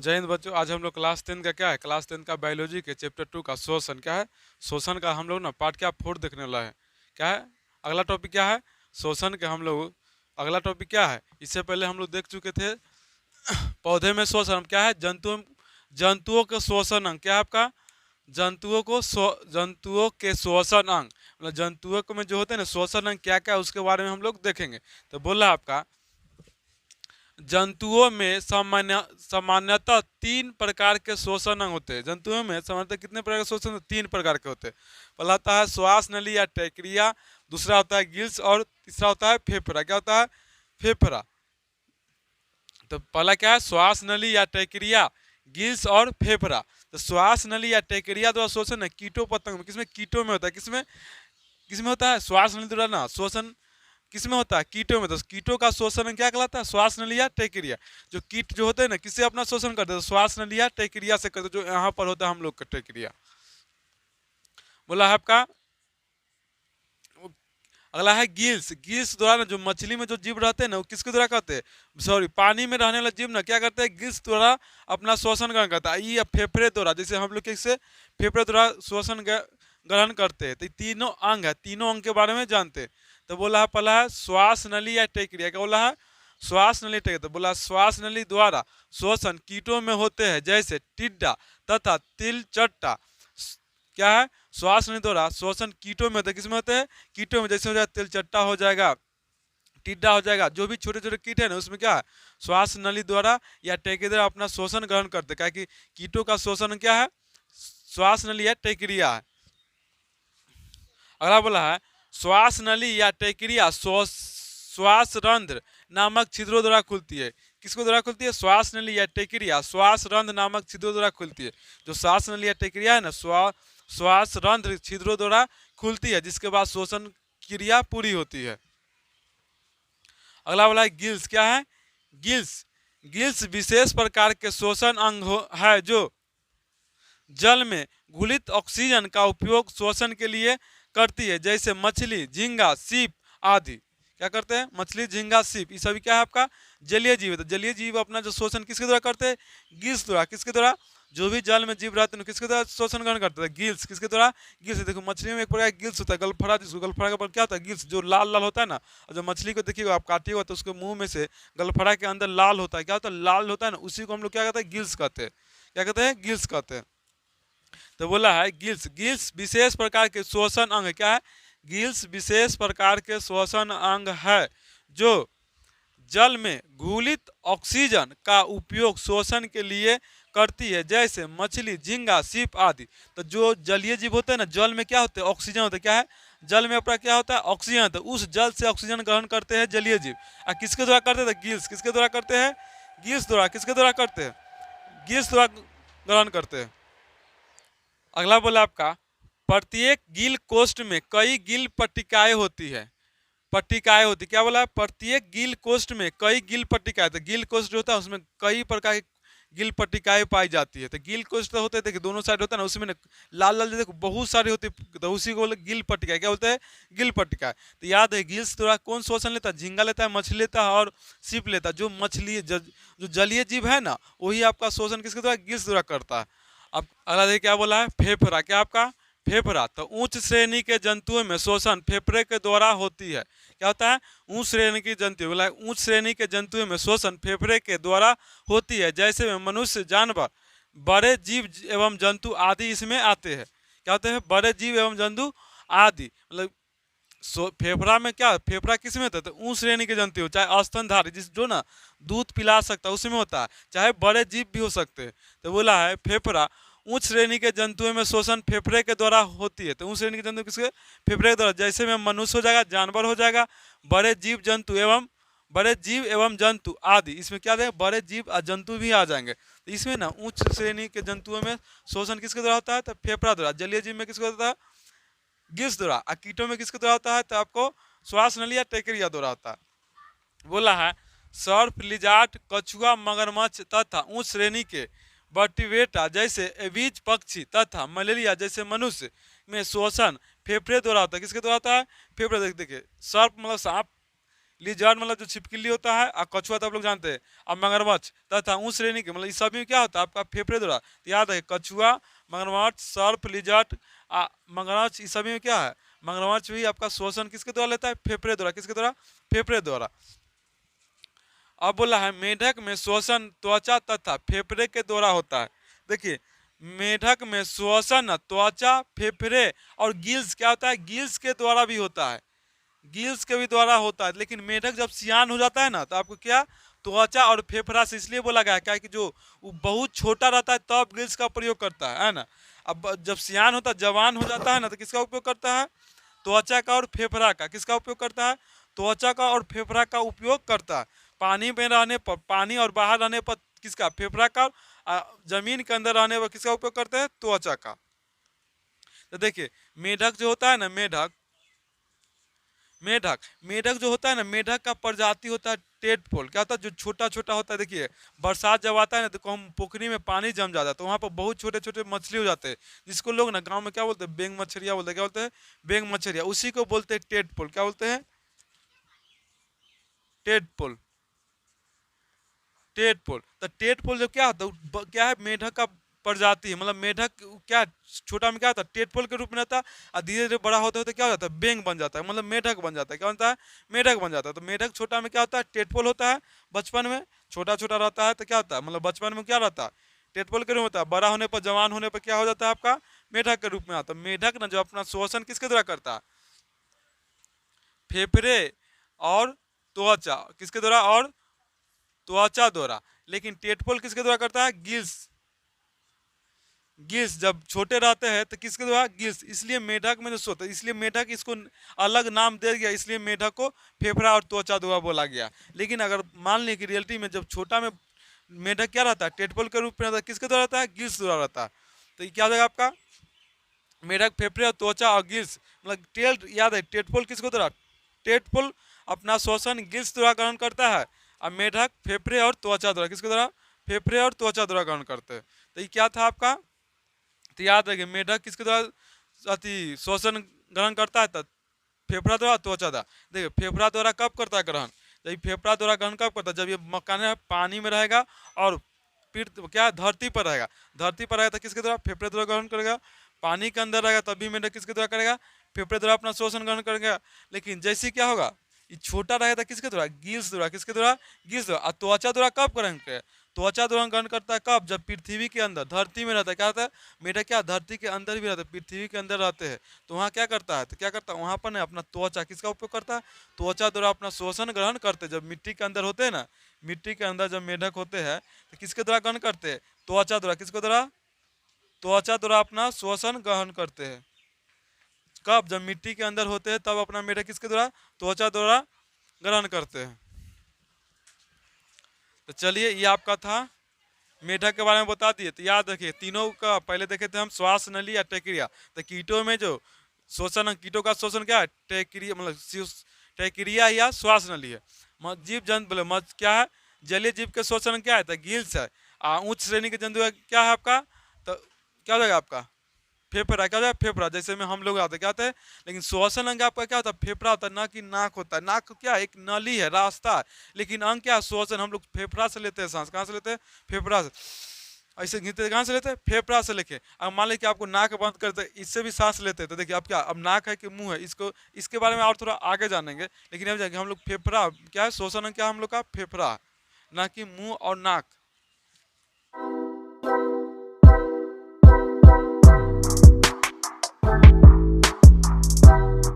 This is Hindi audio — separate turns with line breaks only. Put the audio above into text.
जय हिंद बच्चों। आज हम लोग क्लास 10 का क्या है, क्लास 10 का बायोलॉजी के चैप्टर 2 का शोषण क्या है, शोषण का हम लोग ना पार्ट क्या 4 देखने वाला है। क्या है अगला टॉपिक, क्या है शोषण के हम लोग अगला टॉपिक क्या है। इससे पहले हम लोग देख चुके थे पौधे में शोषण क्या है, जंतुओं के शोषण अंग क्या है आपका, जंतुओं के शोषण अंग मतलब जंतुओं को में जो होते हैं ना शोषण अंग क्या क्या है उसके बारे में हम लोग देखेंगे। तो बोल रहा है आपका जंतुओं में सामान्यतः 3 प्रकार के शोषण अंग होते हैं। जंतुओं में सामान्यतः कितने प्रकार के शोषण अंग? 3 प्रकार के होते हैं। पहला होता है श्वास नली या टैक्रिया, दूसरा होता है गिल्स और तीसरा होता है फेफड़ा। क्या होता है? फेफड़ा। तो पहला क्या है, श्वास नली या टैक्रिया, गिल्स और फेफड़ा। तो श्वास नली या टैक्रिया द्वारा शोषण है कीटों पतंग में, किसमें? कीटों में होता है। किसमें किसमें होता है? श्वास नली द्वारा ना शोषण किसमें होता है? कीटों में। तो कीटों का शोषण क्या कहलाता है? श्वास नली या टैक्रिया। जो कीट जो होते हैं ना किससे अपना शोषण करते हैं? तो श्वास नली या टैक्रिया से करते हैं, जो यहाँ पर होता है हम लोग का टैक्रिया। बोला है आपका अगला है गिल्स। गिल्स द्वारा ना जो मछली में जो जीव रहते हैं ना वो किसके द्वारा करते हैं? सॉरी, पानी में रहने वाला जीव ना क्या करते हैं? गिल्स द्वारा अपना शोषण ग्रहण करता है। ये फेफड़े द्वारा, जैसे हम लोग किससे फेफड़े द्वारा शोषण ग्रहण करते हैं। तो तीनों अंग है, तीनों अंग के बारे में जानते हैं। तो बोला है पहला है श्वास नली या टैक्रिया। क्या बोला है? श्वास नली टैक्रिया। तो बोला श्वास नली द्वारा शोषण कीटों में होते हैं, जैसे टिड्डा तथा तिलचट्टा। क्या है? श्वास नली द्वारा शोषण कीटों में होता है। किसमें होते हैं? कीटों में। जैसे हो जाएगा तिलचट्टा हो जाएगा, टिड्डा हो जाएगा, जो भी छोटे छोटे कीट है ना उसमें क्या है श्वास नली द्वारा या टैक्रिया द्वारा अपना शोषण ग्रहण करते हैं। क्या कि कीटों का शोषण क्या है? श्वास नली या टैक्रिया है। अगला बोला है श्वास नली या टैक्रिया श्वास रंध्र नामक छिद्रों द्वारा खुलती है। किसको द्वारा खुलती है? श्वास नली या टैक्रिया श्वास रंध्र नामक छिद्रों द्वारा खुलती है। जो श्वास नली या टैक्रिया है ना श्वास रंध्र छिद्रों द्वारा खुलती है, जिसके बाद शोषण क्रिया पूरी होती है। अगला वाला है गिल्स। क्या है? गिल्स। गिल्स विशेष प्रकार के शोषण अंग है जो जल में घुलित ऑक्सीजन का उपयोग शोषण के लिए करती है, जैसे मछली, झींगा, सीप आदि। क्या करते हैं? मछली, झींगा, सीप, ये सभी क्या है आपका? जलीय जीव है। तो जलीय जीव अपना जो शोषण किसके द्वारा करते हैं? गिल्स द्वारा। किसके द्वारा? जो भी जल में जीव रहते हैं किसके द्वारा शोषण ग्रहण करते हैं? गिल्स। किसके द्वारा? गिल्स। देखो मछली में एक प्रकार गिल्स होता है, गलफड़ा, जिसको गलफड़ा के ऊपर क्या होता है? गिल्स, जो लाल लाल होता है ना। और जो मछली को देखिएगा आप काटिएगा तो उसके मुंह में से गलफड़ा के अंदर लाल होता है। क्या होता है? लाल होता है ना, उसी को हम लोग क्या कहते हैं? गिल्स कहते हैं। क्या कहते हैं? गिल्स कहते हैं। तो बोला है गिल्स। गिल्स विशेष प्रकार के श्वसन अंग है। क्या है? गिल्स विशेष प्रकार के श्वसन अंग है जो जल में घुलित ऑक्सीजन का उपयोग शोषण के लिए करती है, जैसे मछली, झींगा, सीप आदि। तो जो जलीय जीव होते हैं ना, जल में क्या होते हैं? ऑक्सीजन होते हैं। क्या है? जल में अपना क्या होता है? ऑक्सीजन। तो उस जल से ऑक्सीजन ग्रहण करते हैं जलीय जीव। और किसके द्वारा करते हैं? गिल्स। किसके द्वारा करते हैं? गिल्स द्वारा। किसके द्वारा करते हैं? गिल्स द्वारा ग्रहण करते हैं। अगला बोला आपका प्रत्येक गिल कोष्ठ में कई गिल पट्टिकाएं होती है। पट्टिकाएं होती, क्या बोला? प्रत्येक गिल कोष्ठ में कई गिल पट्टिकाएं। तो गिल कोष्ठ जो होता है उसमें कई प्रकार की गिल पट्टिकाएं पाई जाती है। तो गिल कोष्ठ होते हैं, देखिए दोनों साइड होता है ना, उसमें लाल लाल देखो बहुत सारी होती है, तो उसी को गिल पट्टिका। क्या बोलते हैं? गिल पट्टिका। तो याद है गिल्स द्वारा कौन शोषण लेता है? झींगा लेता है, मछली लेता है और सीप लेता है। जो मछली जो जलीय जीव है ना वही आपका शोषण किसके द्वारा? गिल्स द्वारा करता है। अब अगला देखिए क्या बोला है, फेफड़ा। क्या आपका? फेफड़ा। तो उच्च श्रेणी के जंतुओं में शोषण फेफड़े के द्वारा होती है। क्या होता है? उच्च श्रेणी की जंतु बोला है, उच्च श्रेणी के जंतुओं में शोषण फेफड़े के द्वारा होती है, जैसे में मनुष्य, जानवर, बड़े जीव एवं जंतु आदि इसमें आते हैं। क्या होते हैं? बड़े जीव एवं जंतु आदि। मतलब फेफड़ा में क्या? फेफड़ा किस में होता है? तो ऊंच श्रेणी के जंतु हो, चाहे स्तनधारी जिस जो ना दूध पिला सकता है उसमें होता है, चाहे बड़े जीव भी हो सकते हैं। तो बोला है फेफड़ा उच्च श्रेणी के जंतुओं में शोषण फेफड़े के द्वारा होती है। तो उच्च श्रेणी के जंतु किसके? फेफड़े के द्वारा। जैसे में मनुष्य हो जाएगा, जानवर हो जाएगा, बड़े जीव एवं जंतु आदि। इसमें क्या देगा? बड़े जीव और जंतु भी आ जाएंगे। तो इसमें ना उच्च श्रेणी के जंतुओं में शोषण किसके द्वारा होता है? तो फेफड़ा द्वारा। जलीय जीव में किसको होता है? गिल्स द्वारा। और कीटों में किसके द्वारा होता है? तो आपको श्वास नली या टैक्रिया द्वारा होता है। बोला है सर्प, लिजार्ड, कछुआ, मगरमच्छ तथा उच्च श्रेणी के वर्टिब्रेटा जैसे एबीज पक्षी तथा मलेरिया जैसे मनुष्य में शोषण फेफड़े द्वारा होता है। किसके द्वारा होता है? फेफड़े। देखिए सर्प मतलब सांप, लिजर्ड मतलब जो छिपकली होता है, और कछुआ तो आप लोग जानते हैं, और मगरमच्छ तथा उस श्रेणी के मतलब इस सभी में क्या होता है आपका फेफड़े द्वारा। तो याद है कछुआ, मगरमच्छ, सर्प, लिजर्ड, मगरमच्छ, इस सभी में क्या है, मगरमच्छ भी आपका श्वसन किसके द्वारा लेता है, फेफड़े द्वारा। किसके द्वारा, फेफड़े द्वारा। अब बोला है मेढक में श्वसन त्वचा तथा फेफड़े के द्वारा होता है। देखिए मेढक में श्वसन त्वचा, फेफड़े और गिल्स क्या होता है, गिल्स के द्वारा भी होता है, गिल्स के भी द्वारा होता है। लेकिन मेढक जब सियान हो जाता है ना तो आपको क्या, त्वचा और फेफड़ा से इसलिए बोला गया है क्या कि जो वो बहुत छोटा रहता है तब गिल्स का प्रयोग करता है ना। अब जब सियान होता है, जवान हो जाता है ना, तो किसका उपयोग करता है, त्वचा का और फेफड़ा का। किसका उपयोग करता है, त्वचा का और फेफड़ा का उपयोग करता है। पानी में रहने पर, पानी और बाहर रहने पर किसका, फेफड़ा का। जमीन के अंदर रहने पर किसका उपयोग करते हैं, त्वचा का। तो देखिए मेढक जो होता है ना, मेढक मेढक मेढक जो होता है ना, मेढक का प्रजाति होता है टेडपोल। क्या होता है, जो छोटा छोटा होता है। देखिए बरसात जब आता है ना तो हम पोखरी में पानी जम जाता है, तो वहाँ पर बहुत छोटे छोटे मछली हो जाते हैं, जिसको लोग ना गांव में क्या बोलते हैं, बेंग मछलिया बोलते हैं। क्या बोलते हैं, बेंग मछलिया। उसी को बोलते हैं टेडपोल। क्या बोलते हैं, टेडपोल। टेडपोल। तो टेडपोल जो क्या होता है, क्या है, मेढक का प्रजाति है। मतलब मेढक क्या, छोटा में क्या होता है, टेडपोल के रूप में रहता है, और धीरे धीरे बड़ा होते होते क्या हो जाता है, बेंग बन जाता है, मतलब मेढक बन जाता है। क्या बनता है, मेढक बन जाता है। तो मेढक छोटा में क्या होता है, टेडपोल होता है। बचपन में छोटा छोटा रहता है तो क्या होता है, मतलब बचपन में क्या रहता है, टेडपोल के रूप में होता है। बड़ा होने पर, जवान होने पर क्या हो जाता है आपका, मेढक के रूप में आता है। मेढक ना जो अपना श्वसन किसके द्वारा करता है, फेफड़े और त्वचा, किसके द्वारा, और त्वचा द्वारा। लेकिन टेडपोल किसके द्वारा करता है, गिल्स। गिल्स जब छोटे रहते हैं तो किसके द्वारा, गिल्स। इसलिए मेढक में जो सोता है, इसलिए मेढक इसको अलग नाम दे गया, इसलिए मेढक को फेफड़ा और त्वचा द्वारा बोला गया। लेकिन अगर मान लें कि रियलिटी में जब छोटा में मेढक क्या रहता है, टेडपोल के रूप में रहता है, किसके द्वारा रहता है, गिल्स द्वारा रहता है। तो ये क्या हो जाएगा आपका, मेढक, फेफड़े और त्वचा और गिल्स, मतलब टेल, याद है टेडपोल किसको द्वारा, टेडपोल अपना श्वसन गिल्स द्वारा ग्रहण करता है, और मेढक फेफड़े और त्वचा द्वारा, किसके द्वारा, फेफड़े और त्वचा द्वारा ग्रहण करते हैं। तो ये क्या था आपका, तो याद रखिए मेढक किसके द्वारा अति श्वसन ग्रहण करता है, तब फेफड़ा द्वारा, त्वचा द्वारा। देखिए फेफड़ा द्वारा कब करता है ग्रहण, जब फेफड़ा द्वारा ग्रहण कब करता है, जब ये मकान पानी में रहेगा और फिर क्या धरती पर रहेगा। धरती पर रहेगा तो किसके द्वारा, फेफड़े द्वारा ग्रहण करेगा। पानी के अंदर रहेगा तब भी मेढक किसके द्वारा करेगा, फेफड़े द्वारा अपना श्वसन ग्रहण करेगा। लेकिन जैसे क्या होगा, ये छोटा रहेगा तो किसके द्वारा, गिल्स द्वारा। किसके द्वारा, गिल्स द्वारा। और त्वचा द्वारा कब ग्रहण करे, त्वचा द्वारा ग्रहण करता है कब, जब पृथ्वी के अंदर, धरती में रहता है। क्या होता है, मेढक क्या धरती के अंदर भी रहता है, पृथ्वी के अंदर रहते हैं, तो वहाँ क्या करता है, तो क्या करता है, वहाँ पर ना अपना त्वचा किसका उपयोग करता है, त्वचा द्वारा अपना श्वसन ग्रहण करते हैं। जब मिट्टी के अंदर होते हैं ना, मिट्टी के अंदर जब मेढक होते हैं तो किसके द्वारा ग्रहण करते हैं, त्वचा द्वारा। किसके द्वारा, त्वचा द्वारा अपना श्वसन ग्रहण करते हैं। कब, जब मिट्टी के अंदर होते हैं तब अपना मेढक किसके द्वारा, त्वचा द्वारा ग्रहण करते हैं। तो चलिए ये आपका था, मेढक के बारे में बता दिए। तो याद रखिए तीनों का पहले देखे थे हम, श्वास नली या टेक्रिया। तो कीटों में जो शोषण, कीटों का शोषण क्या है, टेक्रिया, मतलब टेक्रिया या श्वास नली है। जीव जंतु बोले मत क्या है, जलीय जीव के शोषण क्या है, तो गिल्स है। उच्च श्रेणी के जंतु क्या है आपका, तो क्या हो जाएगा आपका, फेफड़ा। क्या होता है, फेफड़ा। जैसे में हम लोग आते क्या होता है, लेकिन श्वसन अंग आपका क्या होता है, फेफड़ा होता है, ना कि नाक होता है। नाक क्या एक नली है, रास्ता है। लेकिन अंग क्या है, श्वसन। हम लोग फेफड़ा से लेते हैं सांस। कहाँ से लेते हैं, फेफड़ा से। ऐसे घींचते कहाँ से लेते हैं, फेफड़ा से लेके। अब मान लीजिए कि आपको नाक बंद करते इससे भी सांस लेते हैं, तो देखिए अब क्या, अब नाक है कि मुंह है, इसको इसके बारे में और थोड़ा आगे जानेंगे। लेकिन अब जाएंगे हम लोग फेफड़ा क्या है, श्वसन अंग क्या है हम लोग का, फेफड़ा, ना कि मुंह और नाक।